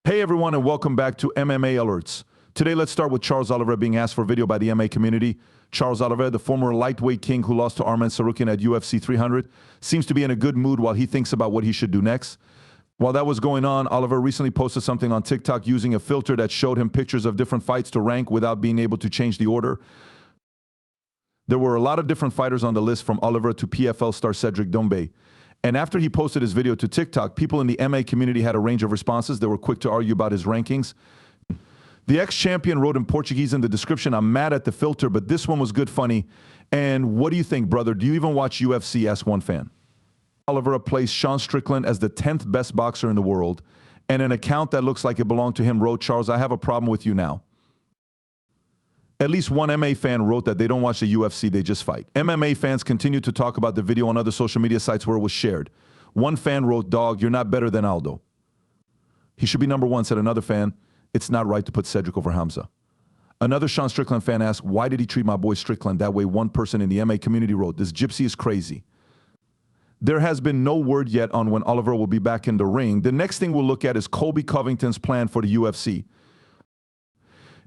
Hey everyone, and welcome back to MMA Alerts. Today let's start with Charles Oliveira being asked for video by the MMA community. Charles Oliveira, the former lightweight king who lost to Arman Tsarukyan at UFC 300, seems to be in a good mood while he thinks about what he should do next. While that was going on, Oliveira recently posted something on TikTok using a filter that showed him pictures of different fights to rank without being able to change the order. There were a lot of different fighters on the list, from Oliveira to PFL star Cedric Doumbé. And after he posted his video to TikTok, people in the MMA community had a range of responses. They were quick to argue about his rankings. The ex-champion wrote in Portuguese in the description, "I'm mad at the filter, but this one was good funny. And what do you think, brother? Do you even watch UFC?" asked one fan. Oliveira placed Sean Strickland as the 10th best boxer in the world, and an account that looks like it belonged to him wrote, "Charles, I have a problem with you now." At least one MMA fan wrote that they don't watch the UFC, they just fight. MMA fans continue to talk about the video on other social media sites where it was shared. One fan wrote, "Dog, you're not better than Aldo. He should be number one," said another fan. "It's not right to put Cedric over Hamza." Another Sean Strickland fan asked, "Why did he treat my boy Strickland that way?" One person in the MMA community wrote, "This gypsy is crazy." There has been no word yet on when Oliveira will be back in the ring. The next thing we'll look at is Colby Covington's plan for the UFC.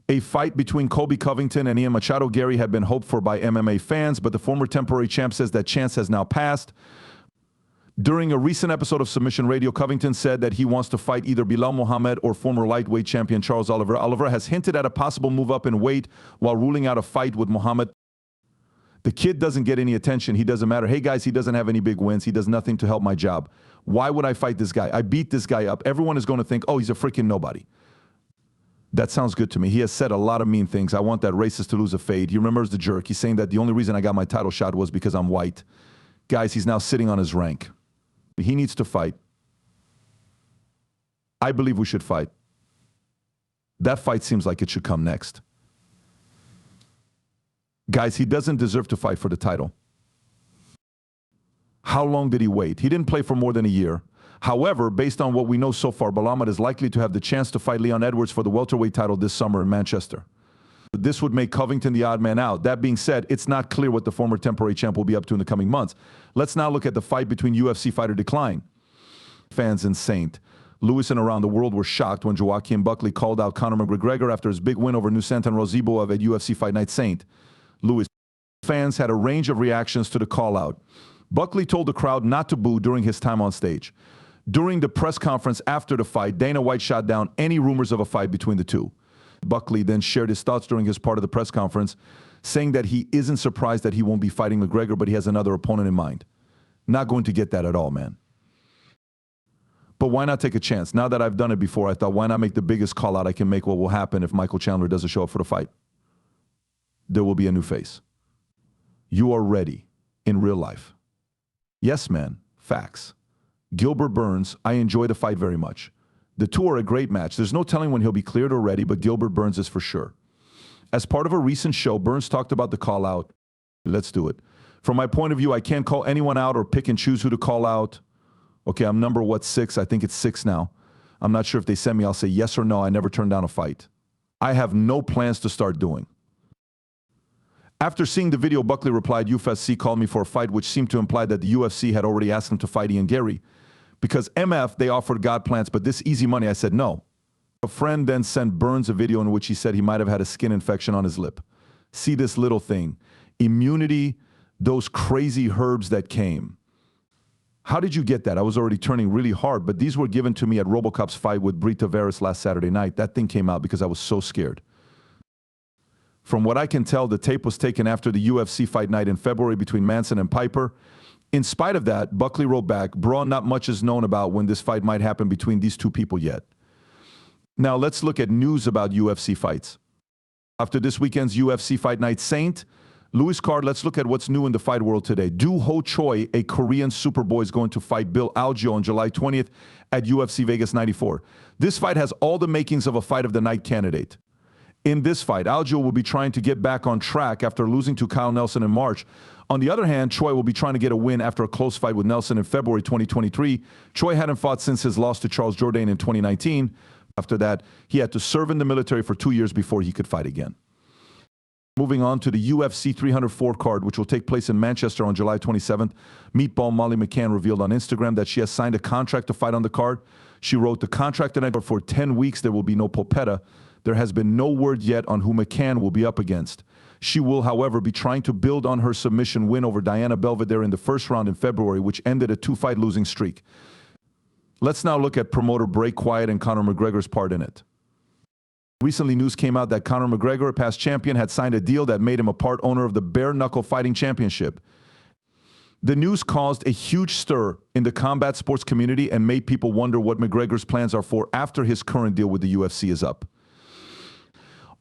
A fight between Colby Covington and Ian Machado Gary had been hoped for by MMA fans, but the former temporary champ says that chance has now passed. During a recent episode of Submission Radio, Covington said that he wants to fight either Bilal Muhammad or former lightweight champion Charles Oliveira. Oliveira has hinted at a possible move up in weight while ruling out a fight with Muhammad. The kid doesn't get any attention. He doesn't matter. Hey guys, he doesn't have any big wins. He does nothing to help my job. Why would I fight this guy? I beat this guy up. Everyone is going to think, oh, he's a freaking nobody. That sounds good to me. He has said a lot of mean things. I want that racist to lose a fade. He remembers the jerk. He's saying that the only reason I got my title shot was because I'm white. Guys, he's now sitting on his rank. He needs to fight. I believe we should fight. That fight seems like it should come next. Guys, he doesn't deserve to fight for the title. How long did he wait? He didn't play for more than a year. However, based on what we know so far, Belal is likely to have the chance to fight Leon Edwards for the welterweight title this summer in Manchester. This would make Covington the odd man out. That being said, it's not clear what the former temporary champ will be up to in the coming months. Let's now look at the fight between UFC fighter Decline fans and Saint. Lewis and around the world were shocked when Joaquin Buckley called out Conor McGregor after his big win over Nusantan Rozibov at UFC Fight Night. Saint Lewis fans had a range of reactions to the call-out. Buckley told the crowd not to boo during his time on stage. During the press conference after the fight, Dana White shot down any rumors of a fight between the two. Buckley then shared his thoughts during his part of the press conference, saying that he isn't surprised that he won't be fighting McGregor, but he has another opponent in mind. Not going to get that at all, man. But why not take a chance? Now that I've done it before, I thought, why not make the biggest call out I can make? What will happen if Michael Chandler doesn't show up for the fight? There will be a new face. You are ready in real life. Yes, man. Facts. Gilbert Burns, I enjoy the fight very much. The two are a great match. There's no telling when he'll be cleared or ready, but Gilbert Burns is for sure. As part of a recent show, Burns talked about the call out. Let's do it. From my point of view, I can't call anyone out or pick and choose who to call out. Okay, I'm number, 6? I think it's 6 now. I'm not sure if they send me, I'll say yes or no. I never turned down a fight. I have no plans to start doing. After seeing the video, Buckley replied, UFC called me for a fight, which seemed to imply that the UFC had already asked him to fight Ian Gary. Because MF, they offered God plants, but this easy money, I said no. A friend then sent Burns a video in which he said he might have had a skin infection on his lip. See this little thing. Immunity, those crazy herbs that came. How did you get that? I was already turning really hard, but these were given to me at RoboCop's fight with Brito Veras last Saturday night. That thing came out because I was so scared. From what I can tell, the tape was taken after the UFC fight night in February between Manson and Piper. In spite of that, Buckley wrote back, "Bro, not much is known about when this fight might happen between these two people yet." Now let's look at news about UFC fights. After this weekend's UFC Fight Night Saint, Louis Card, let's look at what's new in the fight world today. Do Ho Choi, a Korean superboy, is going to fight Bill Algeo on July 20th at UFC Vegas 94. This fight has all the makings of a fight of the night candidate. In this fight, Algeo will be trying to get back on track after losing to Kyle Nelson in March. On the other hand, Choi will be trying to get a win after a close fight with Nelson in February 2023. Choi hadn't fought since his loss to Charles Jourdain in 2019. After that, he had to serve in the military for 2 years before he could fight again. Moving on to the UFC 304 card, which will take place in Manchester on July 27th. Meatball Molly McCann revealed on Instagram that she has signed a contract to fight on the card. She wrote, the contract tonight for 10 weeks, there will be no polpetta. There has been no word yet on who McCann will be up against. She will, however, be trying to build on her submission win over Diana Belvedere in the first round in February, which ended a 2-fight losing streak. Let's now look at promoter Bray Wyatt and Conor McGregor's part in it. Recently, news came out that Conor McGregor, a past champion, had signed a deal that made him a part owner of the Bare Knuckle Fighting Championship. The news caused a huge stir in the combat sports community and made people wonder what McGregor's plans are for after his current deal with the UFC is up.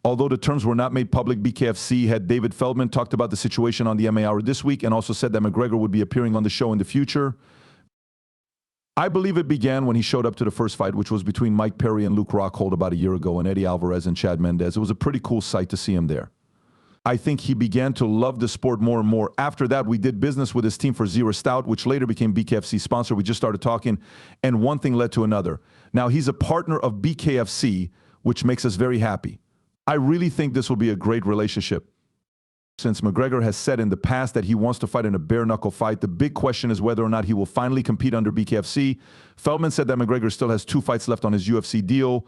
Although the terms were not made public, BKFC head David Feldman talked about the situation on the MMA Hour this week and also said that McGregor would be appearing on the show in the future. I believe it began when he showed up to the first fight, which was between Mike Perry and Luke Rockhold about a year ago, and Eddie Alvarez and Chad Mendez. It was a pretty cool sight to see him there. I think he began to love the sport more and more. After that, we did business with his team for Zero Stout, which later became BKFC's sponsor. We just started talking, and one thing led to another. Now, he's a partner of BKFC, which makes us very happy. I really think this will be a great relationship. Since McGregor has said in the past that he wants to fight in a bare-knuckle fight, the big question is whether or not he will finally compete under BKFC. Feldman said that McGregor still has 2 fights left on his UFC deal.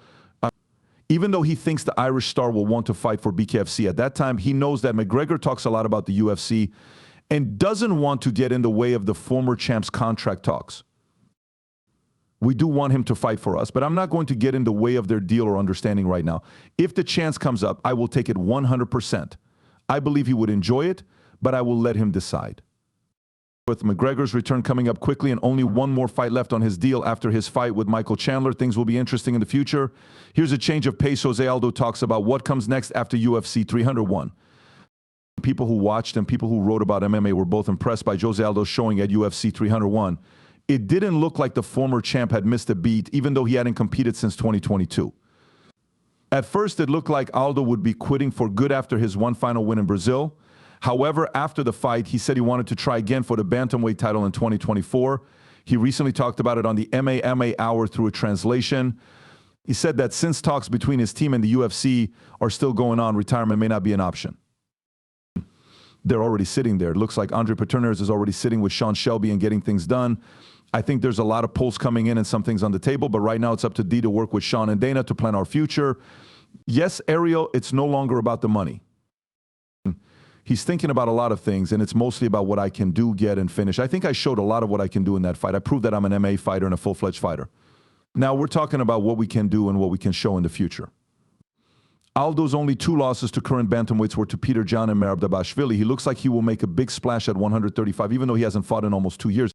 Even though he thinks the Irish star will want to fight for BKFC at that time, he knows that McGregor talks a lot about the UFC and doesn't want to get in the way of the former champ's contract talks. We do want him to fight for us, but I'm not going to get in the way of their deal or understanding right now. If the chance comes up, I will take it 100%. I believe he would enjoy it, but I will let him decide. With McGregor's return coming up quickly and only one more fight left on his deal after his fight with Michael Chandler, things will be interesting in the future. Here's a change of pace. Jose Aldo talks about what comes next after UFC 301. People who watched and people who wrote about MMA were both impressed by Jose Aldo's showing at UFC 301. It didn't look like the former champ had missed a beat, even though he hadn't competed since 2022. At first, it looked like Aldo would be quitting for good after his one final win in Brazil. However, after the fight, he said he wanted to try again for the bantamweight title in 2024. He recently talked about it on the MMA Hour through a translation. He said that since talks between his team and the UFC are still going on, retirement may not be an option. They're already sitting there. It looks like Andre Paterners is already sitting with Sean Shelby and getting things done. I think there's a lot of polls coming in and some things on the table, but right now it's up to D to work with Sean and Dana to plan our future. Yes, Ariel, it's no longer about the money. He's thinking about a lot of things, and it's mostly about what I can do, get, and finish. I think I showed a lot of what I can do in that fight. I proved that I'm an MMA fighter and a full-fledged fighter. Now we're talking about what we can do and what we can show in the future. Aldo's only 2 losses to current bantamweights were to Peter John and Merab Dabashvili. He looks like he will make a big splash at 135, even though he hasn't fought in almost 2 years.